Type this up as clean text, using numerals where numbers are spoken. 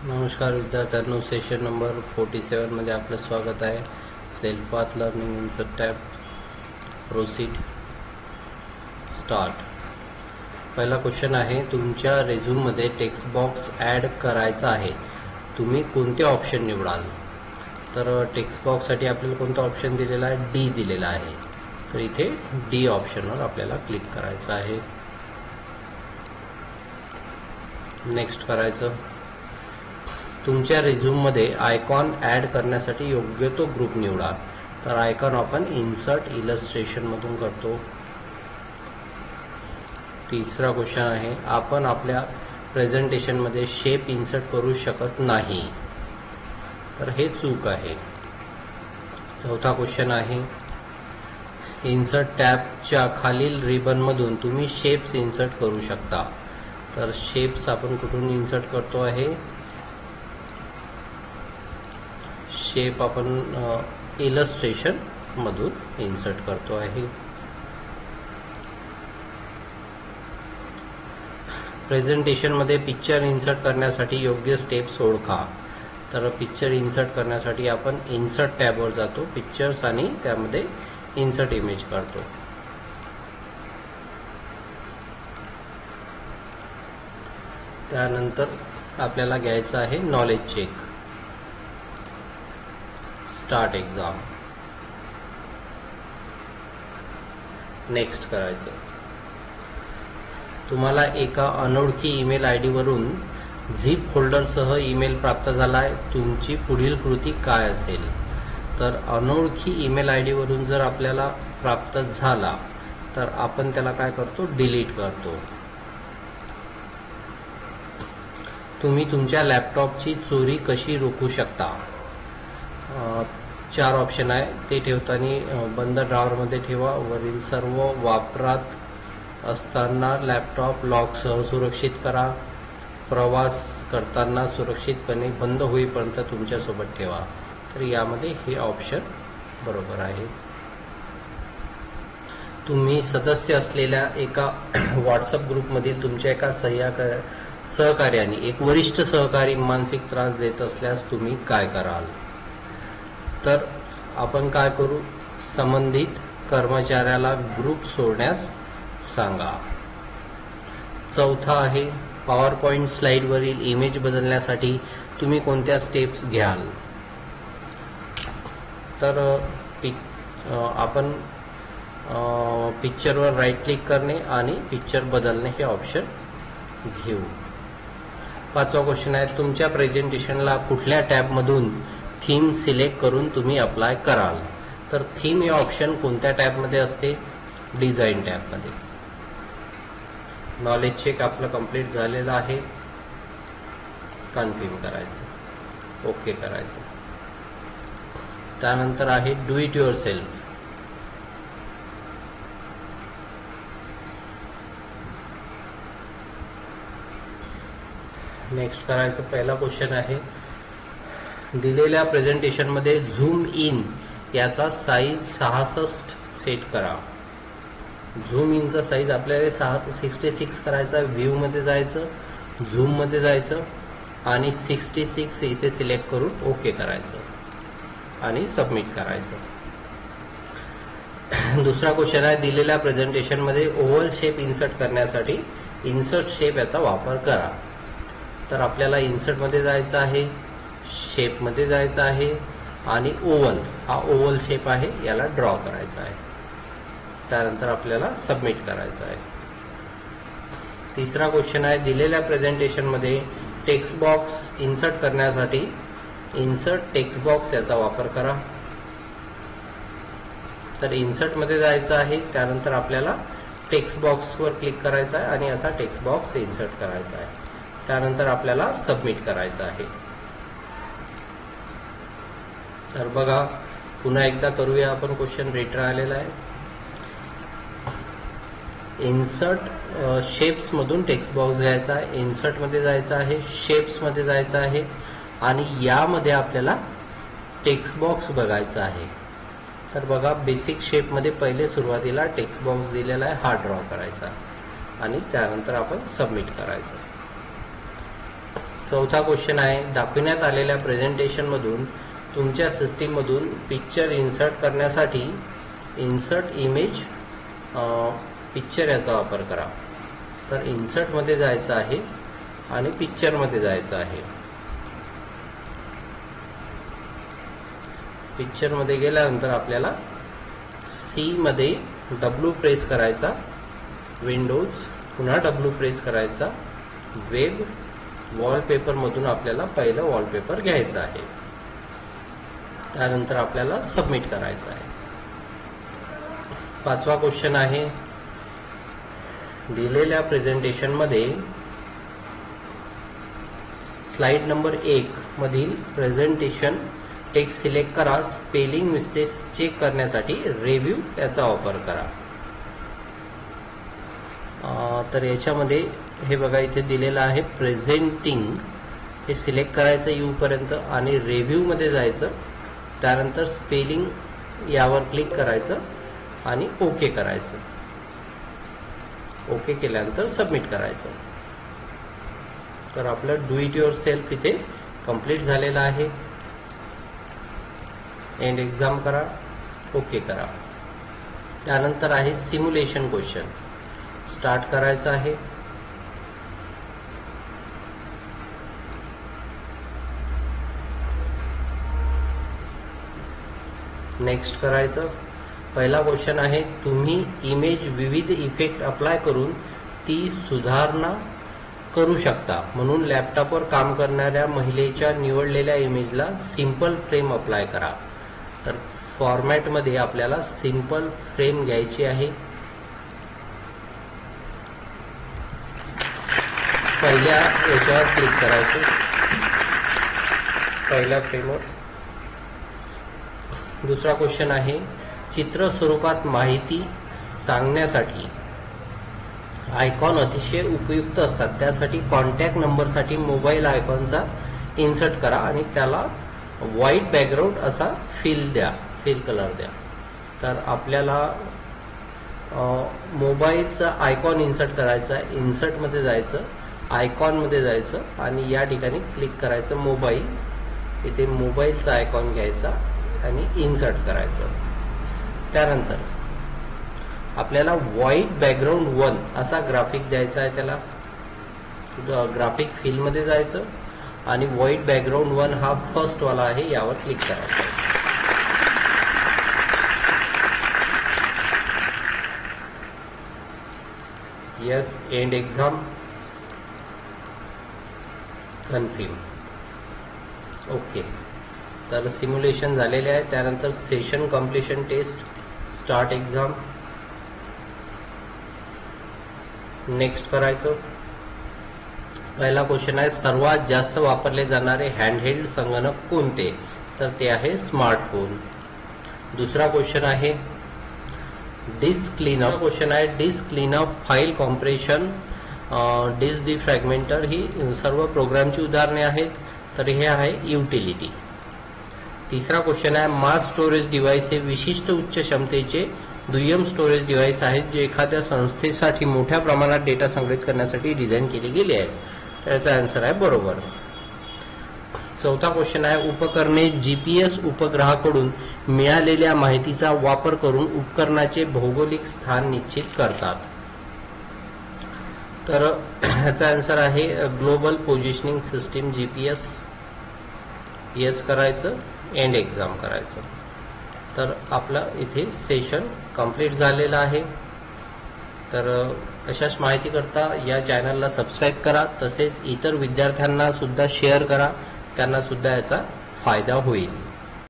नमस्कार विद्यार्थ्यांनो, session number 47 मध्ये आपलं स्वागत आहे. Self path learning insert tab, proceed, start. पहिला क्वेश्चन आहे, तुमच्या रेझ्यूममध्ये टेक्स्ट बॉक्स ॲड करायचा आहे, तुम्ही कोणते ऑप्शन निवडाल? तर टेक्स्ट बॉक्ससाठी आपल्याला कोणता ऑप्शन दिलेला आहे? डी दिलेला आहे. तर इथे डी ऑप्शनवर आपल्याला क्लिक करायचं आहे. नेक्स्ट करायचं. तुमच्या रिझ्यूममध्ये आयकॉन ॲड करण्यासाठी योग्य तो ग्रुप निवडा. तर आयकॉन आपण इन्सर्ट इलस्ट्रेशनमधून करतो. तिसरा क्वेश्चन आहे, आपण आपल्या प्रेझेंटेशनमध्ये शेप इन्सर्ट करू शकत नाही, तर हे चूक आहे. चौथा क्वेश्चन आहे, इन्सर्ट टॅबच्या खालील रिबनमधून तुम्ही शेप्स इन्सर्ट करू शकता. तर शेप्स आपण कुठून इन्सर्ट करतो आहे? शेप आपण इलस्ट्रेशन मधून इन्सर्ट करतो आहे. प्रेझेंटेशन मध्ये पिक्चर इन्सर्ट करण्यासाठी योग्य स्टेप्स ओळखा. तर पिक्चर इन्सर्ट करण्यासाठी आपण इन्सर्ट टॅबवर जातो, पिक्चर्स, आणि त्यामध्ये इन्सर्ट इमेज करतो. त्यानंतर आपल्याला घ्यायचं आहे knowledge check. Start exam. Next करायचं. तुम्हाला एका अनोळखी ईमेल आय डीवरून झिप फोल्डरसह ईमेल प्राप्त झाला आहे, तुमची पुढील कृती काय असेल? तर अनोळखी ईमेल आय डीवरून जर आपल्याला प्राप्त झाला तर आपण त्याला काय करतो? डिलीट करतो. तुम्ही तुमच्या लॅपटॉपची चोरी कशी रोखू शकता? 4 ऑप्शन आहे. ते ठेवताना बंद ड्रॉवरमध्ये ठेवा. वरील सर्व वापरात असताना लॅपटॉप लॉकसह सुरक्षित करा. प्रवास करताना सुरक्षितपणे बंद होईपर्यंत तुमच्यासोबत ठेवा. तर यामध्ये हे ऑप्शन बरोबर आहे. तुम्ही सदस्य असलेल्या एका व्हॉट्सअप ग्रुपमधील तुमच्या एका सहकार्याने एक वरिष्ठ सहकारी मानसिक त्रास देत असल्यास तुम्ही काय कराल? तर आपण काय करू? संबंधित कर्मचाऱ्याला ग्रुप सोडण्यास सांगा. चौथा आहे, पॉवर पॉइंट स्लाइडवरील इमेज बदलण्यासाठी तुम्ही कोणत्या स्टेप्स घ्याल? तर आपण पिक्चरवर राईट क्लिक करणे आणि पिक्चर बदलणे हे ऑप्शन घेऊ. पाचवा क्वेश्चन आहे, तुमच्या प्रेझेंटेशनला कुठल्या टॅबमधून थीम सिलेक्ट करून तुम्ही अप्लाय कराल? तर थीम हे ऑप्शन कोणत्या टॅबमध्ये असते? डिझाईन टॅबमध्ये. नॉलेज चेक आपलं कंप्लीट झालेलं आहे. कन्फर्म करायचं, ओके करायचं. त्यानंतर आहे do it your self. Next करायचं. पहिला क्वेश्चन आहे, दिलेल्या प्रेझेंटेशनमध्ये झूम इन याचा साईज 66 सेट करा. झूम इनचा साईज आपल्याला 66 करायचा. व्ह्यू मध्ये जायचं, झूम मध्ये जायचं आणि 66 इथे सिलेक्ट करून ओके करायचं आणि सबमिट करायचं. दुसरा क्वेश्चन आहे, दिलेल्या प्रेझेंटेशनमध्ये ओव्हल शेप इन्सर्ट करण्यासाठी इन्सर्ट शेप याचा वापर करा. तर आपल्याला इन्सर्टमध्ये जायचं आहे, शेपमध्ये जायचं आहे आणि ओव्हल, हा ओव्हल शेप आहे, याला ड्रॉ करायचा आहे. त्यानंतर आपल्याला सबमिट करायचं आहे. तिसरा क्वेश्चन आहे, दिलेल्या प्रेझेंटेशनमध्ये टेक्स्ट बॉक्स इन्सर्ट करण्यासाठी इन्सर्ट टेक्स्ट बॉक्स याचा वापर करा. तर इन्सर्टमध्ये जायचं आहे, त्यानंतर आपल्याला टेक्स्ट बॉक्सवर क्लिक करायचं आहे आणि असा टेक्स्ट बॉक्स इन्सर्ट करायचा आहे. त्यानंतर आपल्याला सबमिट करायचं आहे. तर बघा, पुन्हा एकदा करूया आपण. क्वेश्चन रिटर आलेला आहे. इन्सर्ट शेप्स मधून टेक्स्ट बॉक्स घ्यायचा आहे, इन्सर्ट मध्ये जायचं आहे, शेप्स मध्ये जायचं आहे आणि यामध्ये आपल्याला टेक्स्ट बॉक्स बघायचा आहे. तर बघा, बेसिक शेप मध्ये पहिले सुरुवातीला टेक्स्ट बॉक्स दिलेला आहे, हा ड्रॉ करायचा आणि त्यानंतर आपण सबमिट करायचं. चौथा क्वेश्चन आहे, दाखविण्यात आलेल्या प्रेझेंटेशनमधून तुमच्या सिस्टीममधून पिक्चर इन्सर्ट करण्यासाठी इन्सर्ट इमेज पिक्चर याचा वापर करा. तर इन्सर्टमध्ये जायचं आहे आणि पिक्चरमध्ये जायचं आहे. पिक्चरमध्ये गेल्यानंतर आपल्याला सी मध्ये W प्रेस करायचा, विंडोज पुन्हा W प्रेस करायचा, वेब वॉलपेपर मधून आपल्याला पहिलं वॉलपेपर घ्यायचं आहे. त्यानंतर आपल्याला सबमिट करायचं आहे. पाचवा क्वेश्चन आहे, दिलेल्या प्रेझेंटेशन मध्ये स्लाइड नंबर 1 मधील प्रेझेंटेशन टेक्स्ट सिलेक्ट करा. स्पेलिंग मिस्टेक्स चेक करण्यासाठी रिव्ह्यू याचा वापर करा. तर याच्यामध्ये हे बघा इथे दिलेलं आहे प्रेझेंटिंग, हे सिलेक्ट करायचं यू पर्यंत आणि रिव्ह्यू मध्ये जायचं. त्यानंतर स्पेलिंग यावर क्लिक करायचं आणि ओके करायचं. ओके केल्यानंतर सबमिट करायचं. तर आपलं डू इट युअर सेल्फ इथे कंप्लीट झालेलं आहे. एंड एक्झाम करा, ओके करा. त्यानंतर आहे सिम्युलेशन क्वेश्चन. स्टार्ट करायचं आहे. नेक्स्ट करायचं. पहिला क्वेश्चन आहे, तुम्ही इमेज विविध इफेक्ट अप्लाय करून ती सुधारणा करू शकता. म्हणून लॅपटॉपवर काम करणाऱ्या महिलेच्या निवडलेल्या इमेजला सिंपल फ्रेम अप्लाय करा. तर फॉर्मॅटमध्ये आपल्याला सिंपल फ्रेम घ्यायची आहे. पहिल्या याच्यावर क्लिक करायचं, पहिल्या फ्रेमवर. दुसरा क्वेश्चन आहे, चित्र स्वरूपात माहिती सांगण्यासाठी आयकॉन अतिशय उपयुक्त असतात. त्यासाठी कॉन्टॅक्ट नंबरसाठी मोबाईल आयकॉनचा इन्सर्ट करा आणि त्याला व्हाईट बॅकग्राऊंड असा फिल कलर द्या. तर आपल्याला मोबाईलचा आयकॉन इन्सर्ट करायचा आहे. इन्सर्टमध्ये जायचं, आयकॉनमध्ये जायचं आणि या ठिकाणी क्लिक करायचं मोबाईल. इथे मोबाईलचा आयकॉन घ्यायचा आणि इन्सर्ट करायचं. त्यानंतर आपल्याला व्हाईट बॅकग्राऊंड 1 असा ग्राफिक द्यायचा आहे. त्याला ग्राफिक फील्डमध्ये जायचं आणि व्हाईट बॅकग्राऊंड 1 हा फर्स्ट वाला आहे, यावर क्लिक करायचं. Yes, end exam confirm. Okay. तर सिम्युलेशन झालेले आहे. त्यानंतर session completion test, start exam. Next करायचं. पहिला क्वेश्चन आहे, सर्वात जास्त वापरले जाणारे हँडहेल्ड संगणक कोणते? तर ते आहे स्मार्टफोन. दुसरा क्वेश्चन आहे डिस्क क्लीनअप. क्वेश्चन आहे disk cleanup, file compression, disk defragmenter ही सर्व प्रोग्रामची उदाहरणे आहेत. तर हे आहे युटिलिटी. तिसरा क्वेश्चन आहे मास स्टोरेज डिव्हाइस हे विशिष्ट उच्च क्षमतेचे दुय्यम स्टोरेज डिव्हाइस आहेत जे एखाद्या संस्थेसाठी मोठ्या प्रमाणात डेटा संग्रहित करण्यासाठी डिझाईन केले गेले आहेत. त्याचा आन्सर आहे बरोबर. चौथा क्वेश्चन आहे उपकरणे जीपीएस उपग्रहाकडून मिळालेल्या माहितीचा वापर करून उपकरणाचे भौगोलिक स्थान निश्चित करतात. तर ह्याचा आन्सर आहे global positioning system GPS. Yes करायचं, एंड एक्झाम करायचं. तर आपलं इथे सेशन कंप्लीट झालेलं आहे. तर अशाच माहिती करता या चॅनलला सबस्क्राईब करा. तसेच इतर विद्यार्थ्यांना सुद्धा शेअर करा, त्यांना सुद्धा याचा फायदा होईल.